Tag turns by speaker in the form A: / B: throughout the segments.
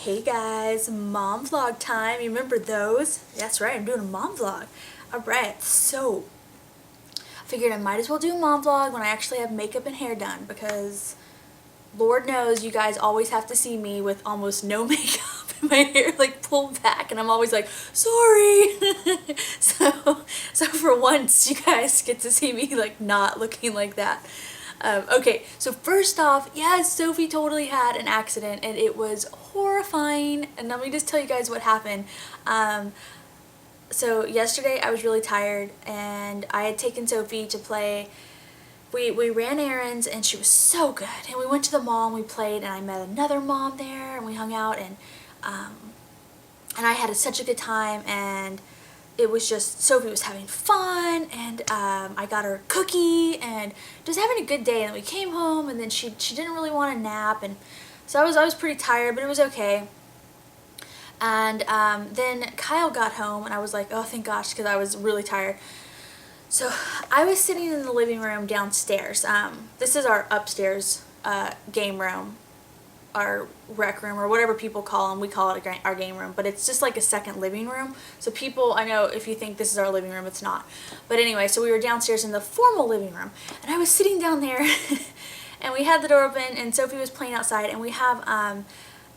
A: Hey guys, mom vlog time. You remember those? That's right, I'm doing a mom vlog. Alright, so I figured I might as well do a mom vlog when I actually have makeup and hair done because Lord knows you guys always have to see me with almost no makeup and my hair like pulled back and I'm always like, sorry. so for once you guys get to see me like not looking like that. Okay, so first off, yes, Sophie totally had an accident and it was horrifying. And let me just tell you guys what happened. So yesterday I was really tired and I had taken Sophie to play. We ran errands and she was so good. And we went to the mall and we played and I met another mom there and we hung out and I had such a good time and it was just, Sophie was having fun and I got her a cookie and just having a good day. And then we came home and then she didn't really want to nap and so I was pretty tired, but it was okay. And then Kyle got home and I was like, oh thank gosh, because I was really tired. So I was sitting in the living room downstairs. This is our upstairs game room, our rec room, or whatever people call them. We call it our game room, but it's just like a second living room. So people, I know if you think this is our living room, it's not. But anyway, so we were downstairs in the formal living room, and I was sitting down there, and we had the door open, and Sophie was playing outside, and we have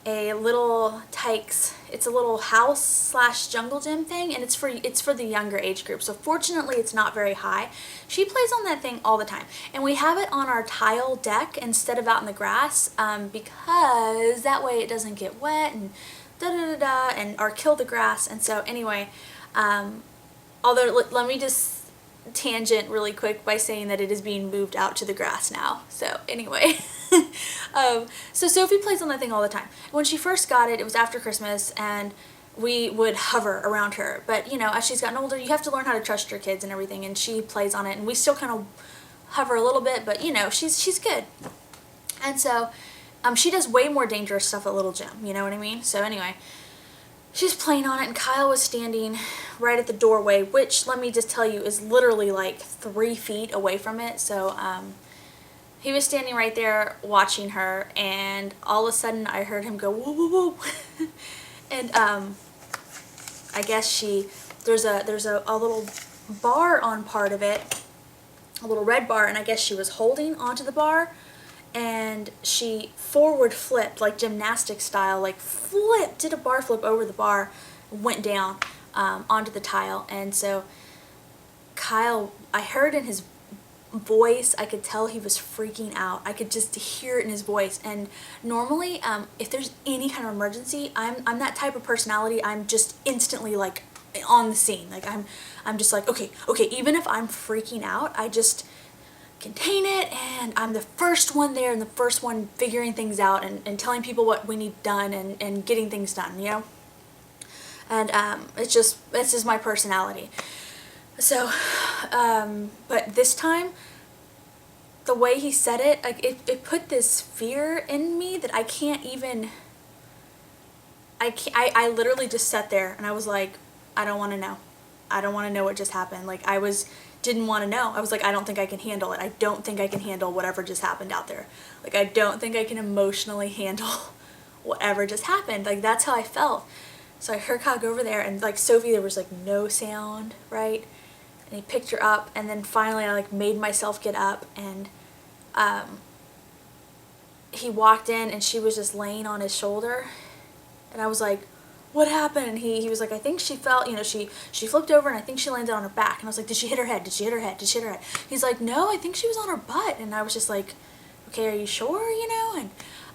A: a little Tykes. It's a little house slash jungle gym thing, and it's for the younger age group. So fortunately it's not very high. She plays on that thing all the time, and we have it on our tile deck instead of out in the grass because that way it doesn't get wet and and or kill the grass. And so anyway, although let me just tangent really quick by saying that it is being moved out to the grass now. So anyway, so Sophie plays on that thing all the time. When she first got it, it was after Christmas and we would hover around her. But you know, as she's gotten older, you have to learn how to trust your kids and everything, and she plays on it and we still kind of hover a little bit, but you know, she's good. And so she does way more dangerous stuff at Little Gym, you know what I mean? So anyway, she's playing on it and Kyle was standing right at the doorway, which let me just tell you is literally like 3 feet away from it. So he was standing right there watching her, and all of a sudden I heard him go woo woo woo. And I guess there's a little bar on part of it, a little red bar, and I guess she was holding onto the bar and she forward flipped like gymnastics style, like did a bar flip over the bar, went down onto the tile. And so Kyle, I heard in his voice, I could tell he was freaking out. I could just hear it in his voice. And normally if there's any kind of emergency, I'm that type of personality. I'm just instantly like on the scene. Like I'm just like okay, even if I'm freaking out, I just contain it, and I'm the first one there and the first one figuring things out and telling people what we need done and getting things done, you know? And it's just my personality. So but this time the way he said it, like it put this fear in me that I can't even, I literally just sat there and I was like, I don't want to know. I don't want to know what just happened. Like didn't want to know. I was like, I don't think I can handle it. I don't think I can handle whatever just happened out there. Like I don't think I can emotionally handle whatever just happened. Like that's how I felt. So I heard Kyle go over there and like Sophie, there was like no sound, right? And he picked her up, and then finally I like made myself get up, and he walked in and she was just laying on his shoulder, and I was like, what happened? And he was like, I think she fell, you know, she flipped over and I think she landed on her back. And I was like, did she hit her head? Did she hit her head? Did she hit her head? He's like, no, I think she was on her butt. And I was just like, okay, are you sure, you know?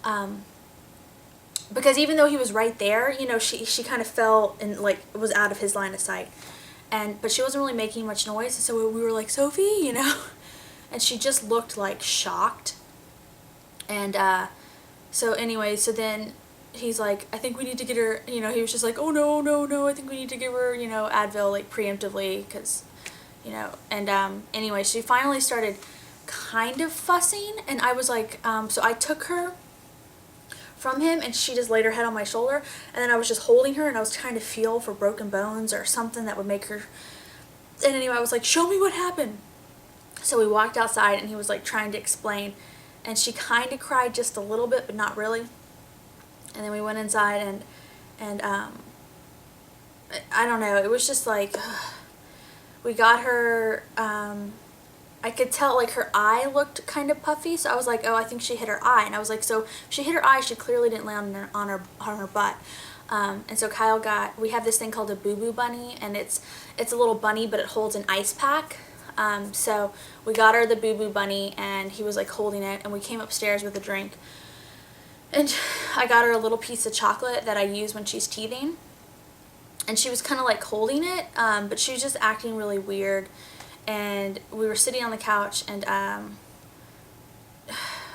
A: And because even though he was right there, you know, she kind of fell and like was out of his line of sight. But she wasn't really making much noise. So we were like, Sophie, you know? And she just looked like shocked. And so anyway, so then he's like, I think we need to get her, you know, he was just like, oh no, I think we need to give her, you know, Advil like preemptively, because, you know, and anyway, she finally started kind of fussing, and I was like, so I took her from him and she just laid her head on my shoulder, and then I was just holding her and I was trying to feel for broken bones or something that would make her, and anyway, I was like, show me what happened. So we walked outside and he was like trying to explain, and she kind of cried just a little bit, but not really. And then we went inside and I don't know, it was just like, we got her, I could tell like her eye looked kind of puffy, so I was like, oh, I think she hit her eye. And I was like, so if she hit her eye, she clearly didn't land on her butt. And so Kyle we have this thing called a boo-boo bunny, and it's a little bunny, but it holds an ice pack. So we got her the boo-boo bunny, and he was like holding it, and we came upstairs with a drink. And I got her a little piece of chocolate that I use when she's teething. And she was kind of like holding it, but she was just acting really weird. And we were sitting on the couch, and I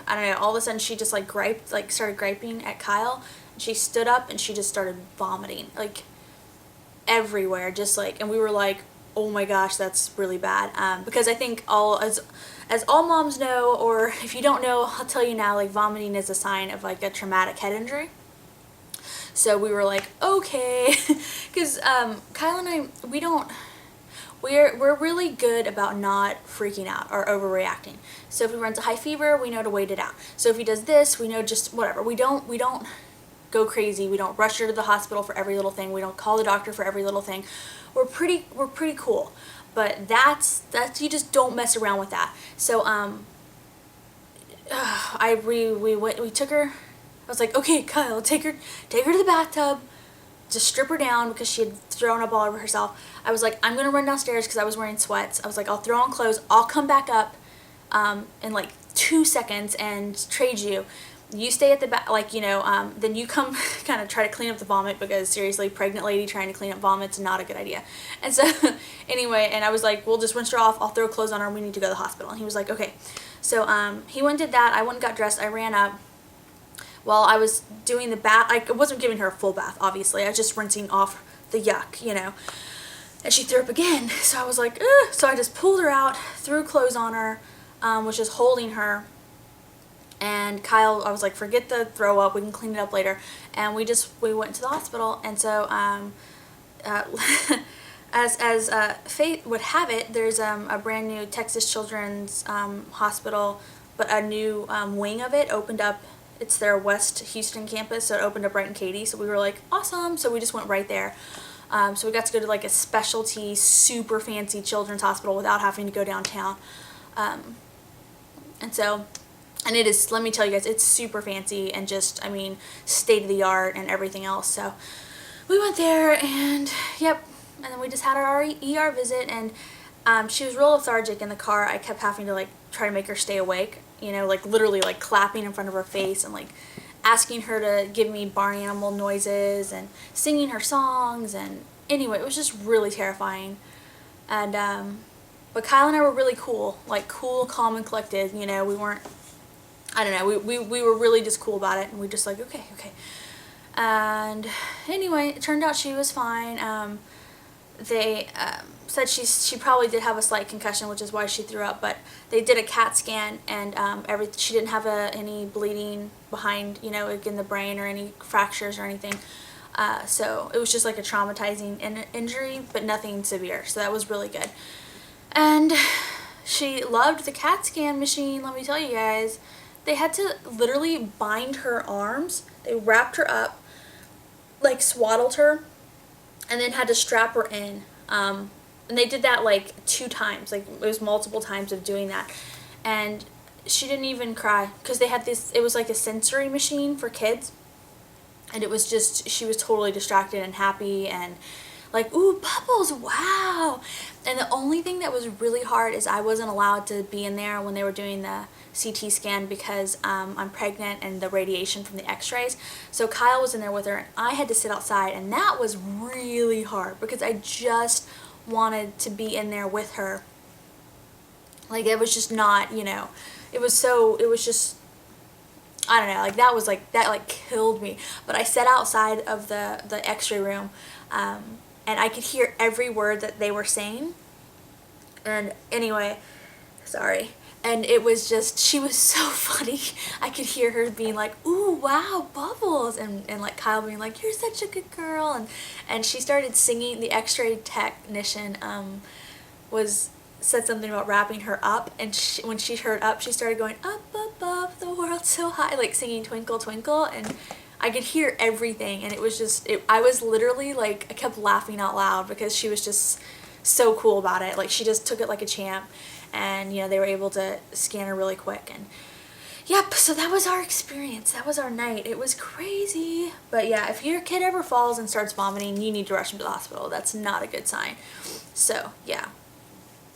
A: don't know, all of a sudden she just like started griping at Kyle. And she stood up and she just started vomiting like everywhere, just like, and we were like, oh my gosh, that's really bad. Because I think as all moms know, or if you don't know, I'll tell you now, like vomiting is a sign of like a traumatic head injury. So we were like, okay, because Kyle and I, we're really good about not freaking out or overreacting. So if he runs a high fever, we know to wait it out. So if he does this, we know just whatever. We don't go crazy. We don't rush her to the hospital for every little thing. We don't call the doctor for every little thing. We're pretty cool. But that's you just don't mess around with that. So we took her. I was like, okay, Kyle, take her to the bathtub, just strip her down because she had thrown up all over herself. I was like, I'm gonna run downstairs because I was wearing sweats. I was like, I'll throw on clothes. I'll come back up in like 2 seconds and trade you. You stay at the back, like, you know, then you come kind of try to clean up the vomit, because seriously, pregnant lady trying to clean up vomits is not a good idea. And so anyway, and I was like, we'll just rinse her off. I'll throw clothes on her. We need to go to the hospital. And he was like, okay. So he went and did that. I went and got dressed. I ran up. While I was doing the bath, I wasn't giving her a full bath, obviously. I was just rinsing off the yuck, you know. And she threw up again. So I was like, ugh. So I just pulled her out, threw clothes on her, was just holding her. And Kyle, I was like, forget the throw up, we can clean it up later. And we went to the hospital. And so as fate would have it, there's a brand new Texas Children's Hospital, but a new wing of it opened up. It's their West Houston campus, so it opened up right in Katy. So we were like, awesome. So we just went right there. So we got to go to like a specialty, super fancy children's hospital without having to go downtown. And it is, let me tell you guys, it's super fancy and just, I mean, state of the art and everything else. So we went there, and yep. And then we just had our ER visit, and she was real lethargic in the car. I kept having to like try to make her stay awake. You know, like literally like clapping in front of her face and like asking her to give me barn animal noises and singing her songs. And anyway, it was just really terrifying. And but Kyle and I were really cool, like cool, calm, and collected. You know, we weren't, I don't know, we were really just cool about it, and we just like, okay. And anyway, it turned out she was fine. They said she probably did have a slight concussion, which is why she threw up, but they did a CAT scan, and she didn't have any bleeding behind, you know, like in the brain or any fractures or anything. So it was just like a traumatizing injury, but nothing severe. So that was really good. And she loved the CAT scan machine, let me tell you guys. They had to literally bind her arms. They wrapped her up, like swaddled her, and then had to strap her in. And they did that like 2 times. Like it was multiple times of doing that. And she didn't even cry because they had this, it was like a sensory machine for kids. And it was just, she was totally distracted and happy and like, ooh, bubbles, wow. And the only thing that was really hard is I wasn't allowed to be in there when they were doing the CT scan because I'm pregnant and the radiation from the x-rays. So Kyle was in there with her, and I had to sit outside, and that was really hard because I just wanted to be in there with her. Like it was just not, you know, it was just, I don't know, like that was like, that like killed me. But I sat outside of the x-ray room, and I could hear every word that they were saying. And anyway, sorry. And it was just, she was so funny. I could hear her being like, ooh, wow, Bubbles. And like Kyle being like, you're such a good girl. And she started singing. The x-ray technician said something about wrapping her up. And when she heard up, she started going, up above the world so high, like singing Twinkle, Twinkle. And I could hear everything, and it was just, I was literally like, I kept laughing out loud because she was just so cool about it. Like, she just took it like a champ, and, you know, they were able to scan her really quick. And yep, so that was our experience. That was our night. It was crazy. But yeah, if your kid ever falls and starts vomiting, you need to rush them to the hospital. That's not a good sign. So yeah.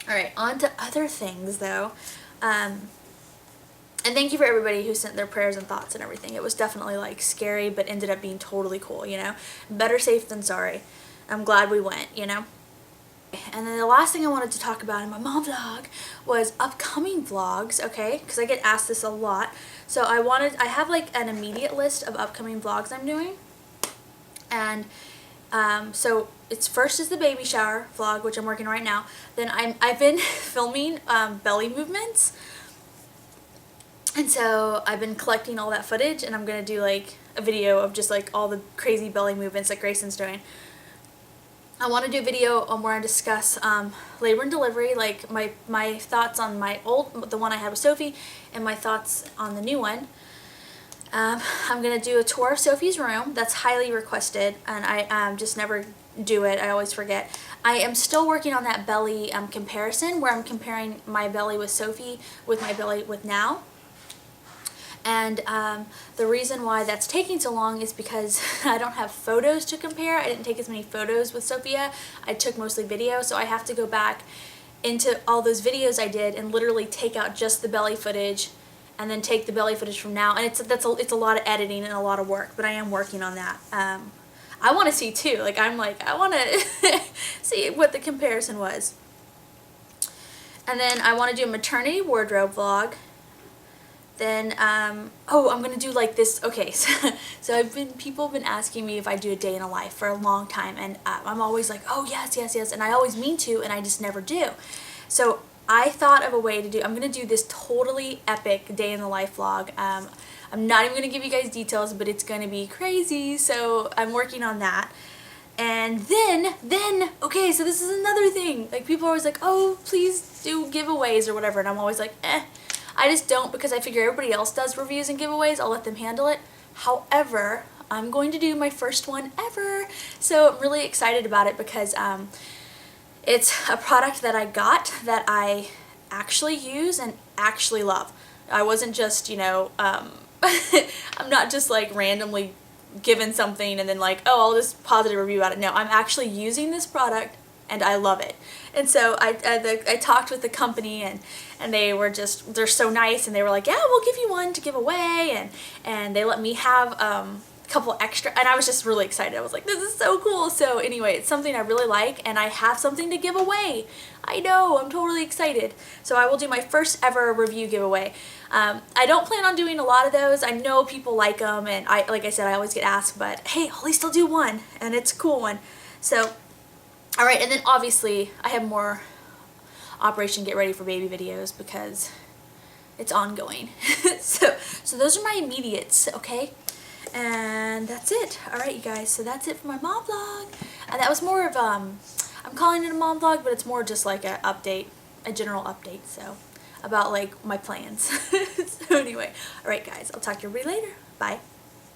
A: All right, on to other things though. And thank you for everybody who sent their prayers and thoughts and everything. It was definitely like scary, but ended up being totally cool, you know? Better safe than sorry. I'm glad we went, you know? And then the last thing I wanted to talk about in my mom vlog was upcoming vlogs, okay? Because I get asked this a lot. So I have like an immediate list of upcoming vlogs I'm doing. And so it's first is the baby shower vlog, which I'm working on right now. Then I've been filming belly movements. And so I've been collecting all that footage, and I'm going to do like a video of just like all the crazy belly movements that Grayson's doing. I want to do a video where I discuss labor and delivery, like my thoughts on the one I had with Sophie, and my thoughts on the new one. I'm going to do a tour of Sophie's room. That's highly requested, and I just never do it. I always forget. I am still working on that belly comparison, where I'm comparing my belly with Sophie with my belly with now. And the reason why that's taking so long is because I don't have photos to compare. I didn't take as many photos with Sophia. I took mostly video, so I have to go back into all those videos I did and literally take out just the belly footage and then take the belly footage from now. And it's a lot of editing and a lot of work, but I am working on that. I want to see too. Like, I want to see what the comparison was. And then I want to do a maternity wardrobe vlog. Then, oh, I'm going to do like this. Okay, so people have been asking me if I do a day in a life for a long time, and I'm always like, oh, yes, yes, yes, and I always mean to, and I just never do. So I thought of a way to I'm going to do this totally epic day in the life vlog. I'm not even going to give you guys details, but it's going to be crazy, so I'm working on that. And then, okay, so this is another thing. Like, people are always like, oh, please do giveaways or whatever, and I'm always like, I just don't, because I figure everybody else does reviews and giveaways. I'll let them handle it. However, I'm going to do my first one ever. So I'm really excited about it because it's a product that I got that I actually use and actually love. I wasn't just, you know, I'm not just like randomly given something and then like, oh, I'll just positive review about it. No, I'm actually using this product and I love it. And so I talked with the company, and they were they're so nice, and they were like, yeah, we'll give you one to give away, and they let me have a couple extra, and I was just really excited. I was like, this is so cool. So anyway, it's something I really like, and I have something to give away. I know, I'm totally excited. So I will do my first ever review giveaway. I don't plan on doing a lot of those. I know people like them, and like I said, I always get asked, but hey, at least I'll do one, and it's a cool one. So alright, and then obviously I have more Operation Get Ready for Baby videos because it's ongoing. so those are my immediates, okay? And that's it. Alright, you guys, so that's it for my mom vlog. And that was more of, I'm calling it a mom vlog, but it's more just like a general update, so, about like my plans. So anyway, alright guys, I'll talk to everybody later. Bye.